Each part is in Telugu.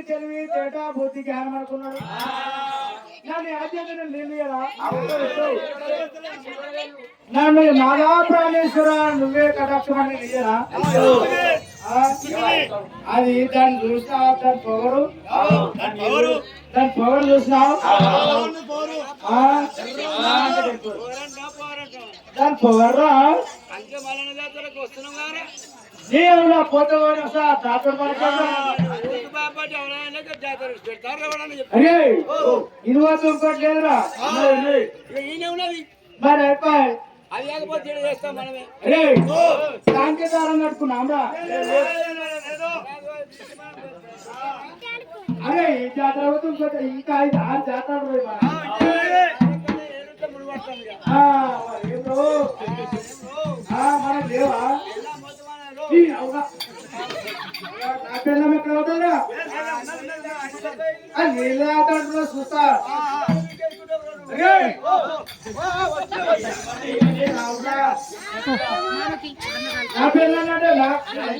తెలివి తేట బుద్ధి జ్ఞానం అనుకున్నాడు. నన్ను ఆధ్యాత్మిక నిర్ణయరా నన్ను నాగా ప్రాణేశ్వర నువ్వే కటాక్షమని నిజరా. అది దాన్ని చూసినా దాని పొగరు చూసినావు దాని పొగర్రా దేవుడా పోతే అరే ఇది మాత్రం ఇంకోట్లేదురా మరి అయిపోయి అది లేకపోతే చేస్తాం మనమే. అరే సాంకేతారం కట్టుకున్నాంరా. అరే ఈ జాతర ఇంకా 5-6 జాతరలు మన లేవా నా పిల్లం ఎక్కడ అవుతారా నీళ్ళ ఆట చూస్తా. నా పిల్లలంటే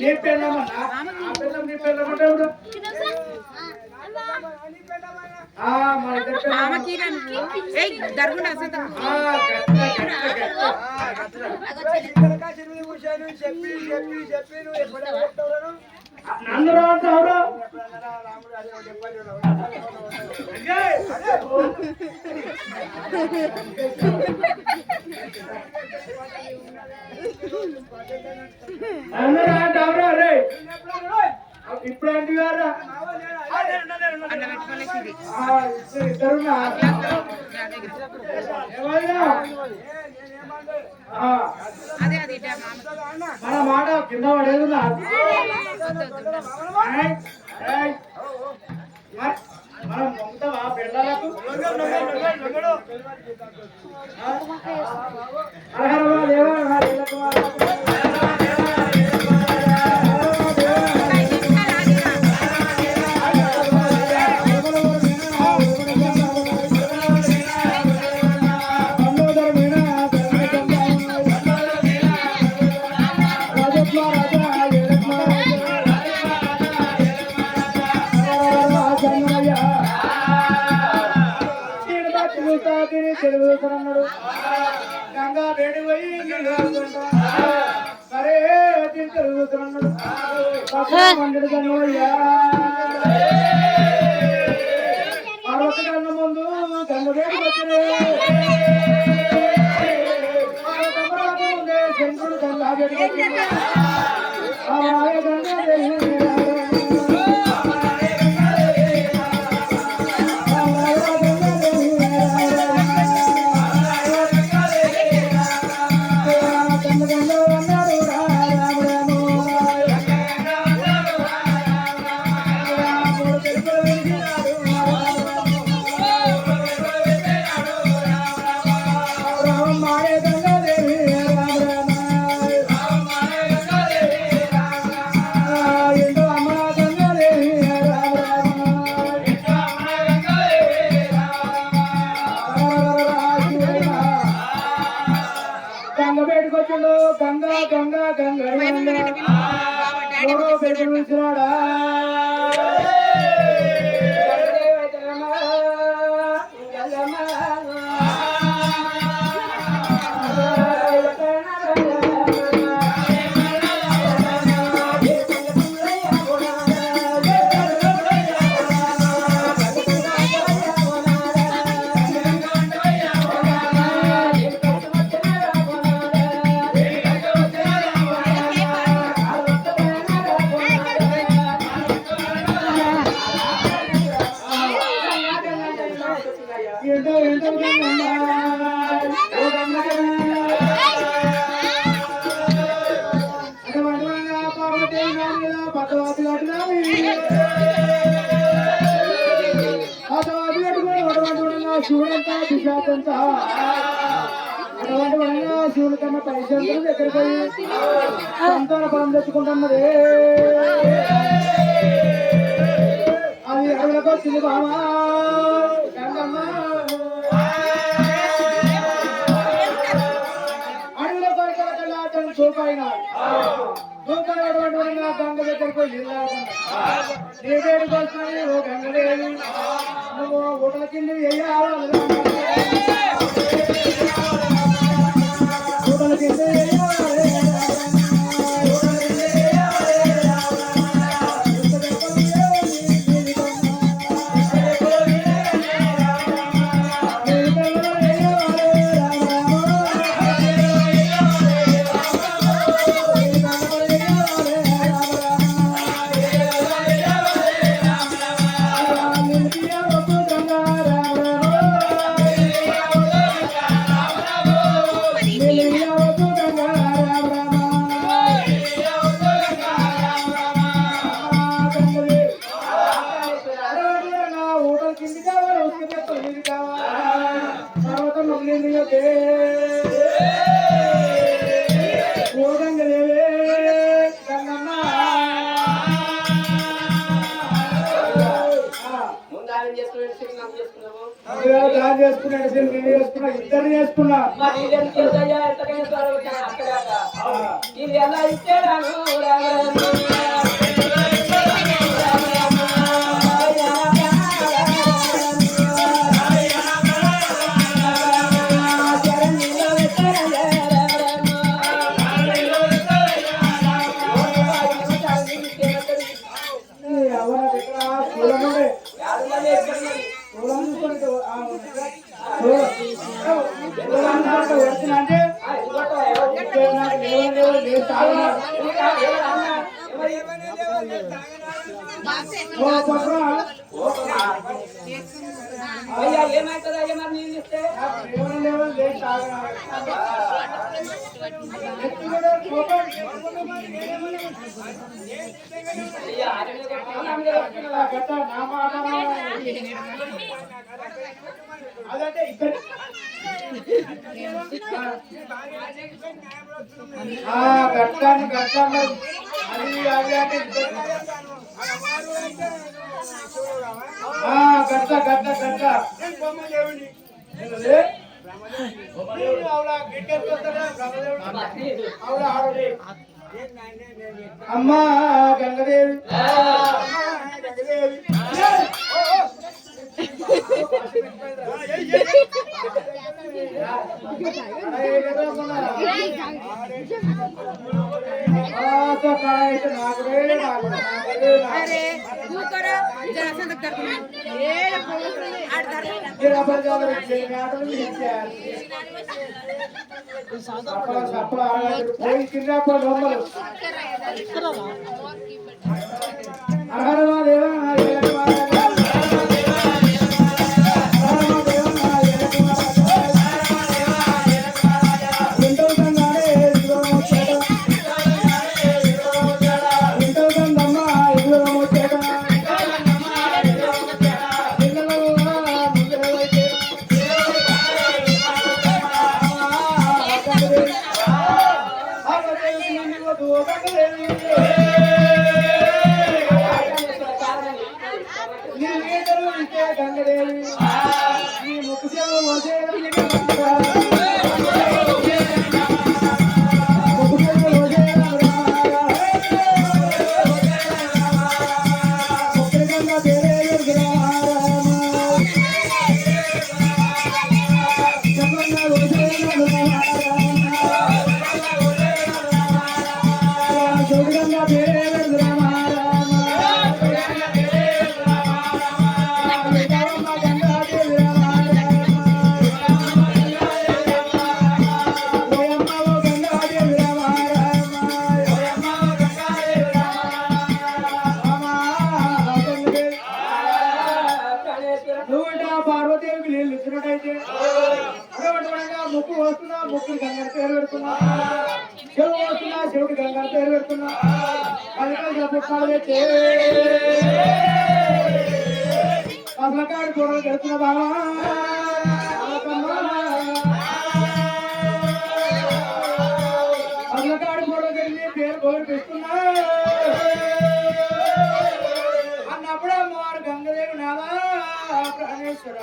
నీ పిల్లమన్నా నా పిల్లం నీ పిల్లమంటే ఇప్పుడు అందరూ అంటారు అందరూ అంటారు రే ఇప్పుడు అంటున్నారా ఇద్దరున్నా మన మాట కింద పడేది మనం మొంగుతావా పిల్లలకు తెలుగుతున్నాడు గంగా వేడి పోయి సరే తెలుగుతున్నాడు మండడి కన్నయ్యా మరొక కన్న ముందు గంగ వేడి వచ్చిందే శంకుడు గంగా వేడి వచ్చింది గంగా గంగా గంగా చూసినాడా శివుడంతా దిశాంతా అటువంటి వల్ల శివుని కన్నా పరిశ్రమలు దగ్గర పోయి సంతాన ఫలం తెచ్చుకుంటున్నది. అది అడవులకు వచ్చింది బామా అడవుల కొరకల చూపైన గంగ దగ్గరికి పోయి నీళ్ళు నీ దగ్గరికి వస్తున్నాయి ఓ గంగదేవి నువ్వు ఊటల కింద వేయాలి ఊటల కింద దాని చేసుకున్నాడు నేను చేసుకున్నా ఇద్దరు చేసుకున్నా ఇది ఎలా ఇచ్చాను ఏమైతుందా ఏమన్నా నీళ్ళు ఇస్తే అదంటే ఇక్కడ కట్టాను కట్టాను అది అది అంటే కట్ట కట్ట కట్ట అమ్మా గంగదేవి పార్వతీదేవికి నీళ్ళు ఇచ్చినట్టయితే ముక్కు వస్తున్నా ముక్కుకి గంగని పేరు పెడుతున్నా చెవు వస్తున్నా చెవుకి గంగని పేరు పెడుతున్నా కలికలు పుట్టాలు పెట్టి అసలకాడు కూరలు పెడుతున్నా బాబా అసలకాడు కూరలు పెట్టి పేరు గోరు పెడుతున్నా అన్నప్పుడు అమ్మవారు గంగదేవి నాదా ప్రాణేశ్వర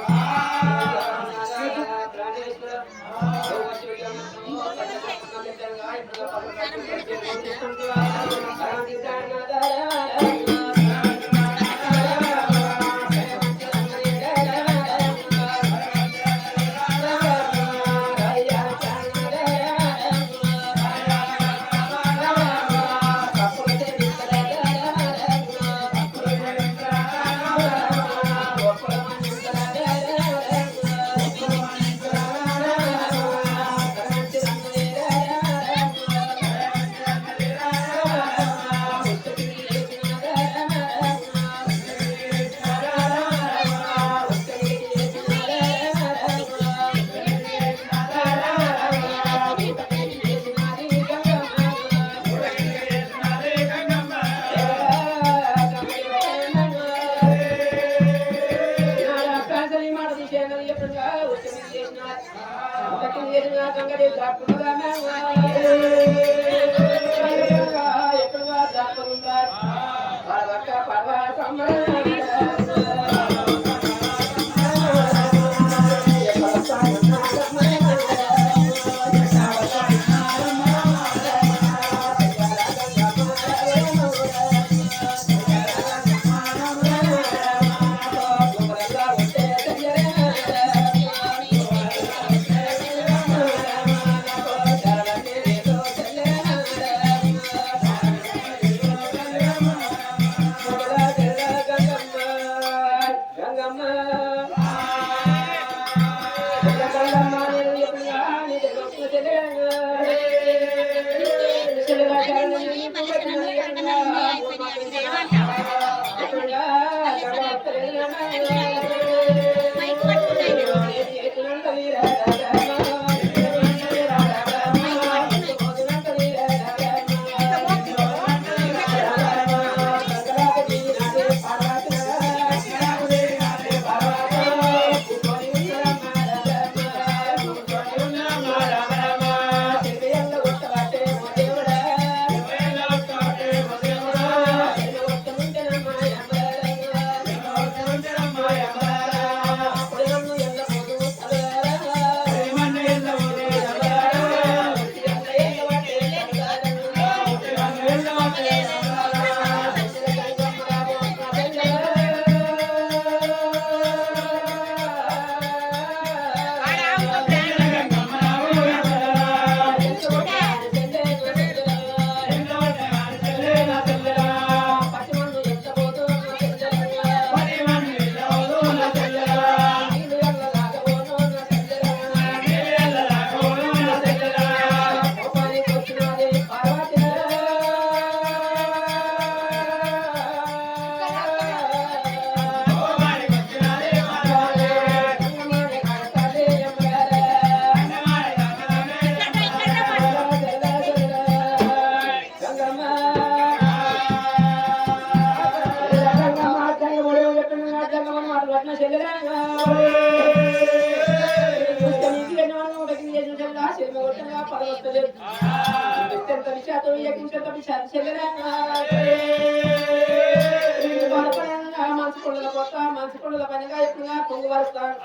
మంచి కొండల కొత్త మంచి కొండల పనిగా ఎప్పుడుగా పొంగు వరుస్తాడు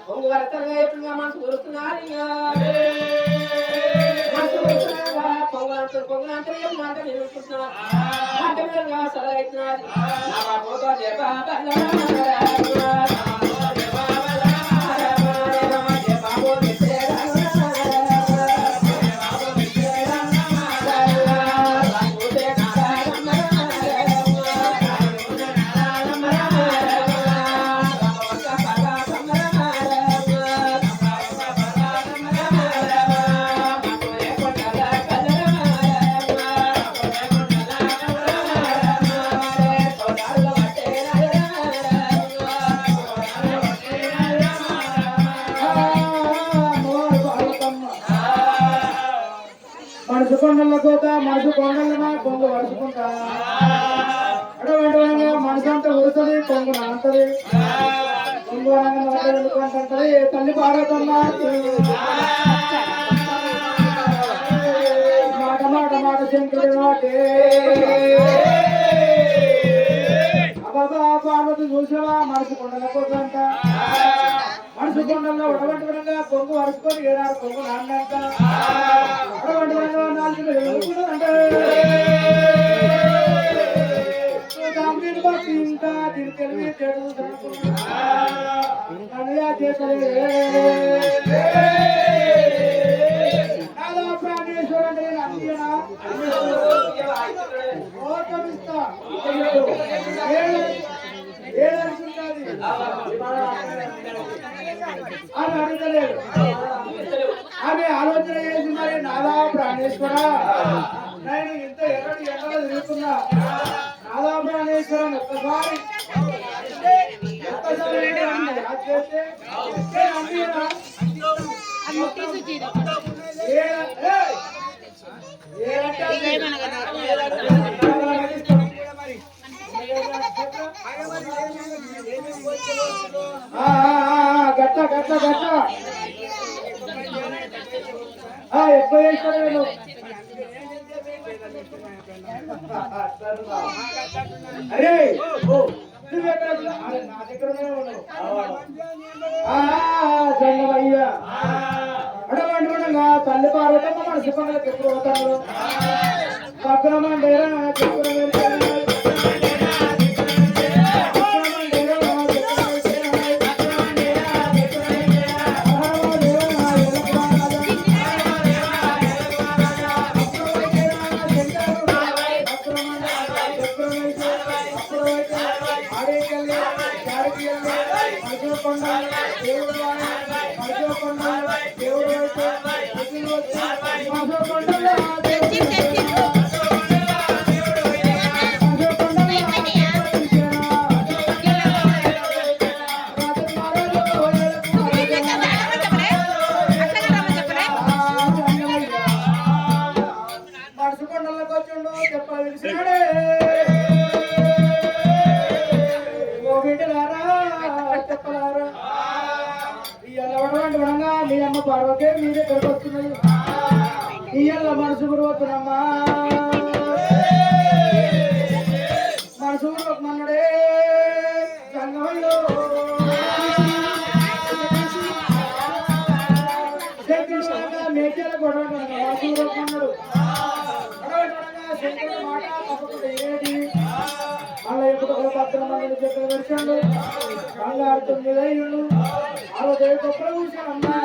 పొంగు వరతలుగా ఎప్పుడుగా మనసు కురుస్తున్నారు పొంగులంతా మాట నిలుస్తున్నాను సలహా ఇచ్చినారు మనసు కొండల కోత మనసు కొండలమా కొంగు వరుసుకుంటా అటువంటి మనసు అంతా ఉరుతుంది కొంగు నాంతది కొంగు అనుకుంటుంటది తల్లి పాడుతున్నా మాట మాట మాట శంకుడి మాటే అబాబా పార్వతి చూసావా మనసు కొండల కోత అంట మనసు కొండల్లో అటువంటి విధంగా కొంగు వరుసుకొని ఏడారు కొంగు నాన్నంట అటువంటి విధంగా నాలుగు అంటే దీని బట్టి ఇంకా దీని తెలివి చెడు కనయా చేసలే ప్రాణేశ్వరుడు అందియనా ఓటమిస్తా ఆమె అడగలేదు ఆమె ఆలోచన చేసి మరి నాదా ప్రాణేశ్వర నేను ఇంత ఎక్కడ తిరుగుతున్నా నాదా ప్రాణేశ్వర ఒక్కసారి గట్ట గట్ట గట్ట ఎక్కువ చేస్తాను నేను అరే నా దగ్గర జంగమయ్యా అడవండి తల్లి పార్వతమ్మ మనసు పనులకు ఎప్పుడు పోతాడు పక్కనమండేరా మీ అమ్మ పార్వతే మీరే కొడుకొస్తున్నది ఇయ్యాల మనసు గురువుతున్నమ్మా మనసు గురువుమన్నడే జంగమయ్యో మేకల గొడవ మనసు గురువుకున్నాడు శంకరుడు మాట తప్పకుండా ఏది అలా ఎప్పుడు ఒక భద్రం మందిని చెప్పిన వచ్చాడు బంగారు 9 అయ్యుడు అలా దేవుడు కూర్చోనమ్మా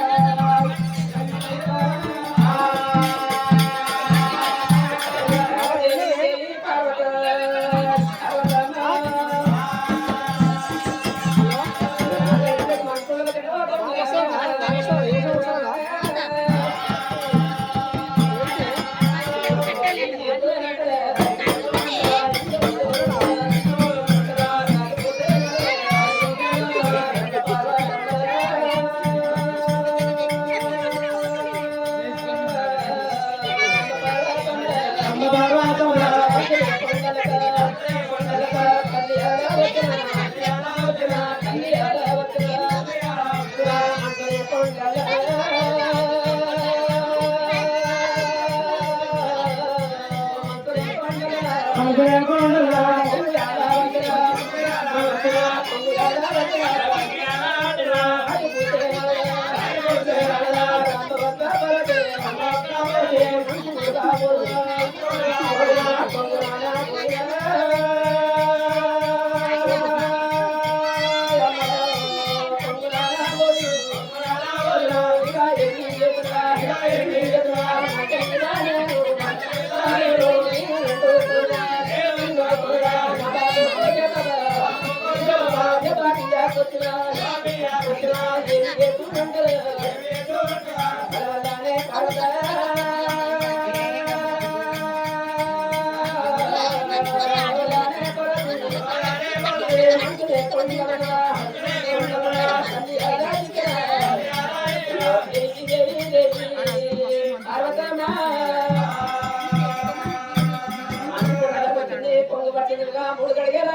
మూడు గడిగల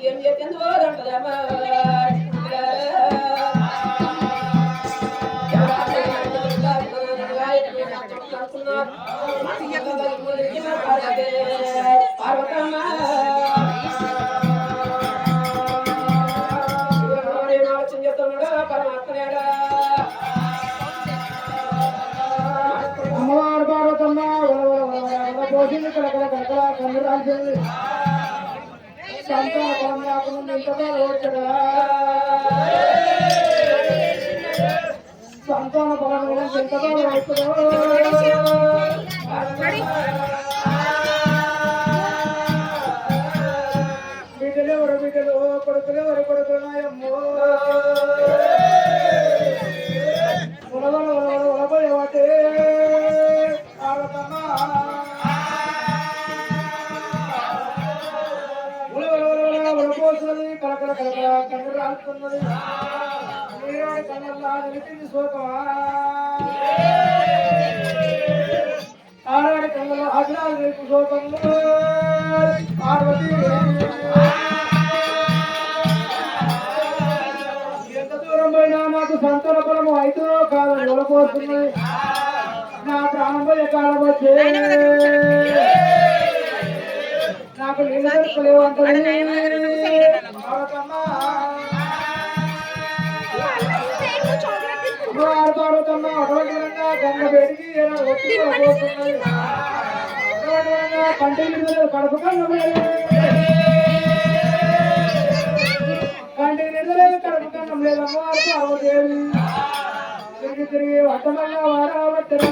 ఏం చేసిందో పార్వతమ్మ ఆలోచన చేస్తున్నాడు పరమాత్మనేడా అమ్మవారు పార్వతమ్మ పోసింది కలకల కలకల కన్ను రాల్సింది సంతాన ఫలం రాకుండా ఇంతగా వచ్చడా సంతాన ఫలం గురించి ఎంతగా వచ్చడో బిడ్డలెవరు బిడ్డలు కొడుకులెవరు కొడుకున్నాయమ్మో ఉలబోయేవాటే పార్వతమ్మ ఉలబోతున్నది కలకల కలకల కన్ను రాలుతున్నది నీరాడి కన్నల్లా నిలిచింది శోకమా ఆరాడి కళ్ళలో అగ్నాలు రేపు శోకంలో పార్వతి ఎంత దూరం పోయినా నాకు సంతాన ఫలము అయితే కాదని ఉలబోతున్నది నా ప్రాణం పోయే కాలం వచ్చే నాకు నీళ్ళు దొరకలేవు అంటది పార్వతమ్మ అటువంటి విధంగా గంగ వేడికి కంటి కడుపు కంటి నిద్రలేదు కడుపు కన్నం లేదమ్మ పార్వదేవి తిరిగి తిరిగి వట్టమల్లా వారావట్టరా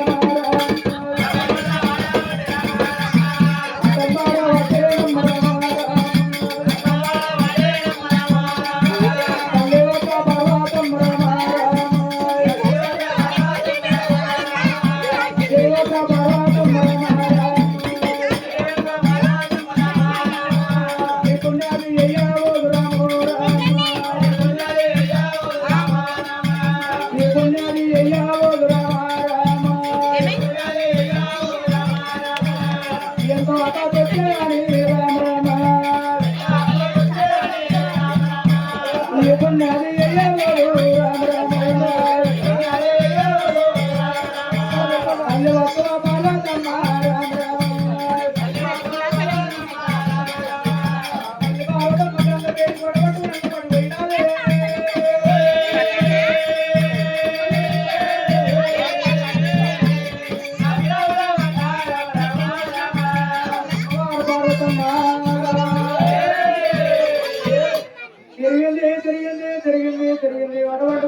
జరిగింది అటువంటి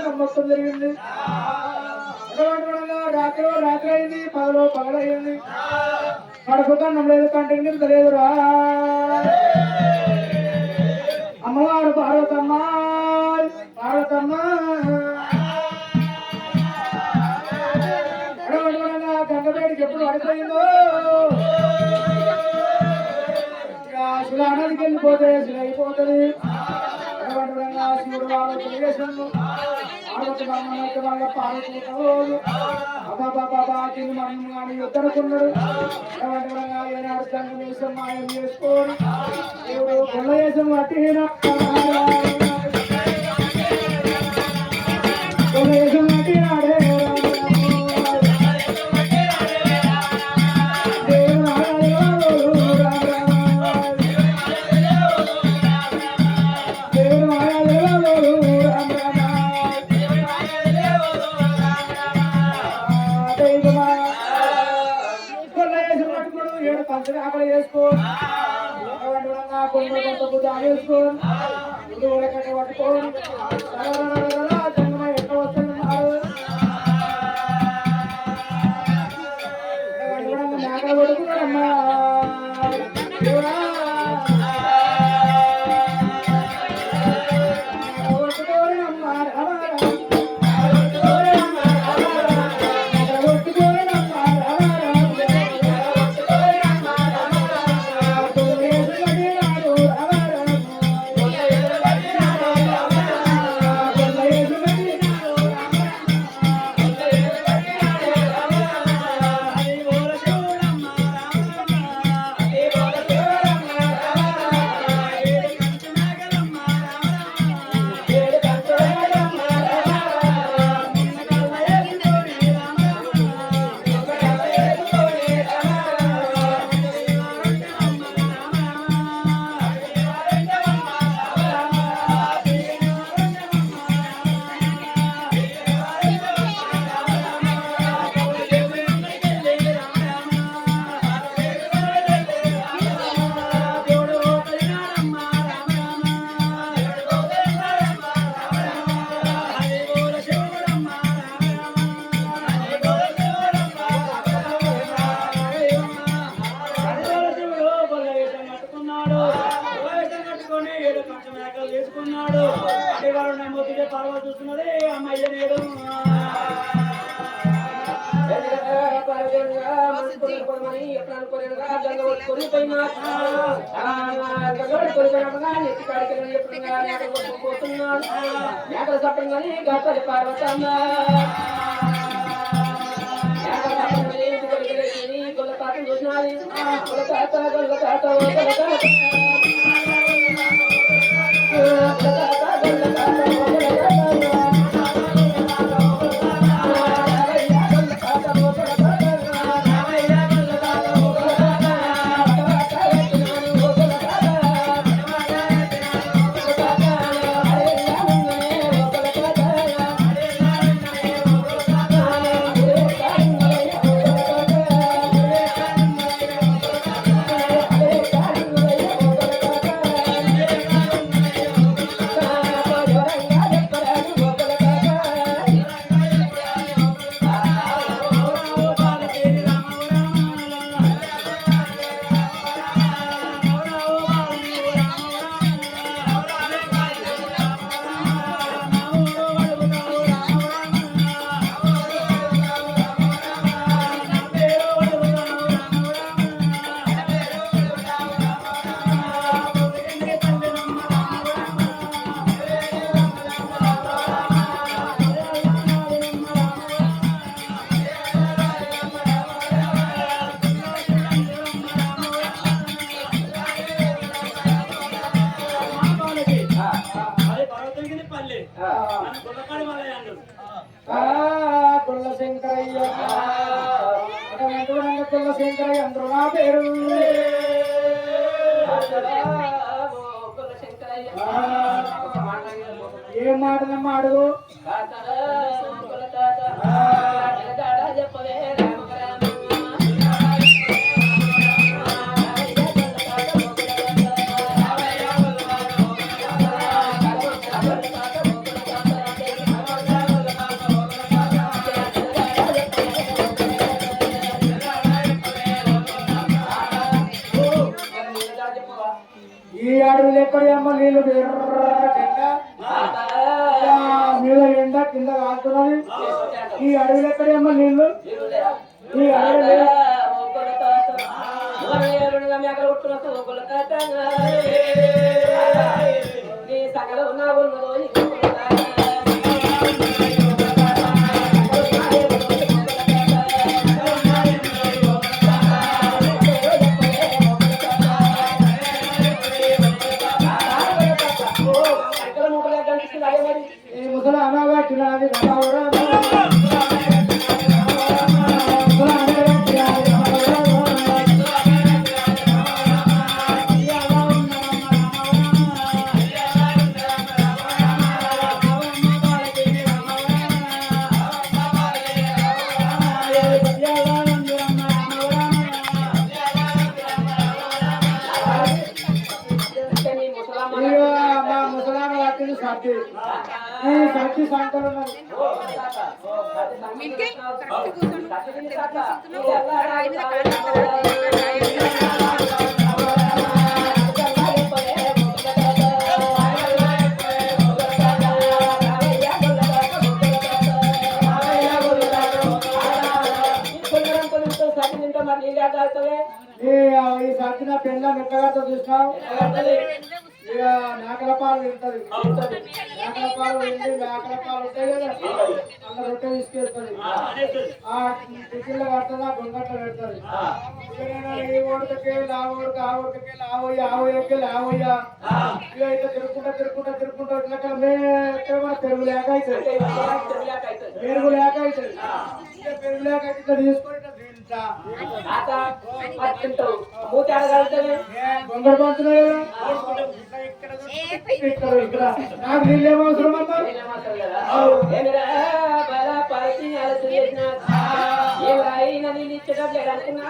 నమ్మకం జరిగింది అటువంటి రాత్రి అయింది పగలయింది కడుపు కన్నం లేదు కంటికి నిద్ర లేదురా అమ్మవారు పార్వతమ్మ గంగపేటకి ఎప్పుడు పడిపోయిందో శిలా నదికి వెళ్ళిపోతే శిల అయిపోతుంది శివుడు ఆలోచన చేశాను పార్వతి వాళ్ళ పార్వతి మనం కానీ యుద్ధనుకున్నాడు ఏనాడు తండ్రి వేసం మాయం చేసుకోని దేవుడు కొల్ల వేసం పట్టిన కొల్ల వేసం పట్టినాడే ఆకలి చేసుకో కొండ కొంత ఆవేసుకో ముందు కట్ట పట్టుకోని ఎట్లా వస్తున్నారు మేకలు పడుకున్నారమ్మా చేసుకున్నాడు అడిగారు నమ్మొద్దుగా పర్వ చూస్తున్నది అమ్మాయి నేడు పార్వతమ్మ చూసినది గుల్ల శంకరయ్య గుల్ల శంకరయ్య అందరూ నా పేరు ఏం మాటలమ్మా అడుగు ఈ అడవులు ఎక్కడేమో నీళ్ళు నీళ్ళ ఎండ కింద కాస్తున్నది ఈ అడవులు ఎక్కడేమో నీళ్ళు ఈ అడవులు సగలు ఉన్నా ఉన్నదో ఈ ముసలి అనబట్టినది ఈ సచ్చిన పెళ్ళ మెత్తగా చూసినావు ఇక మేకల పాలు తింటది మేకల పాలు తిండి మేకల పాలు ఉంటాయి కదా అన్న రొట్టె తీసుకెళ్తుంది ఆ టిఫిన్లో కడుతుంది ఆ గొంగట్లో పెడుతుంది ఈ ఓడికకి ఆ ఓడికి ఆ ఓడికి లావయ్య ఆ ఓడికి లావయ్య ఇక ఇట్లా తిరుక్కుంటా ఇట్లా పెరుగు లేక అవుతుంది పెరుగు లేక అవుతుంది పెరుగు లేక ఇట్లా తీసుకొని ఇట్లా తింటా గొంగడు పంచున్నాయి ఇక్కడ నాకు నీళ్ళేమో అవసరం అమ్మా నేను ఇచ్చేటప్పుడు అనుకున్నా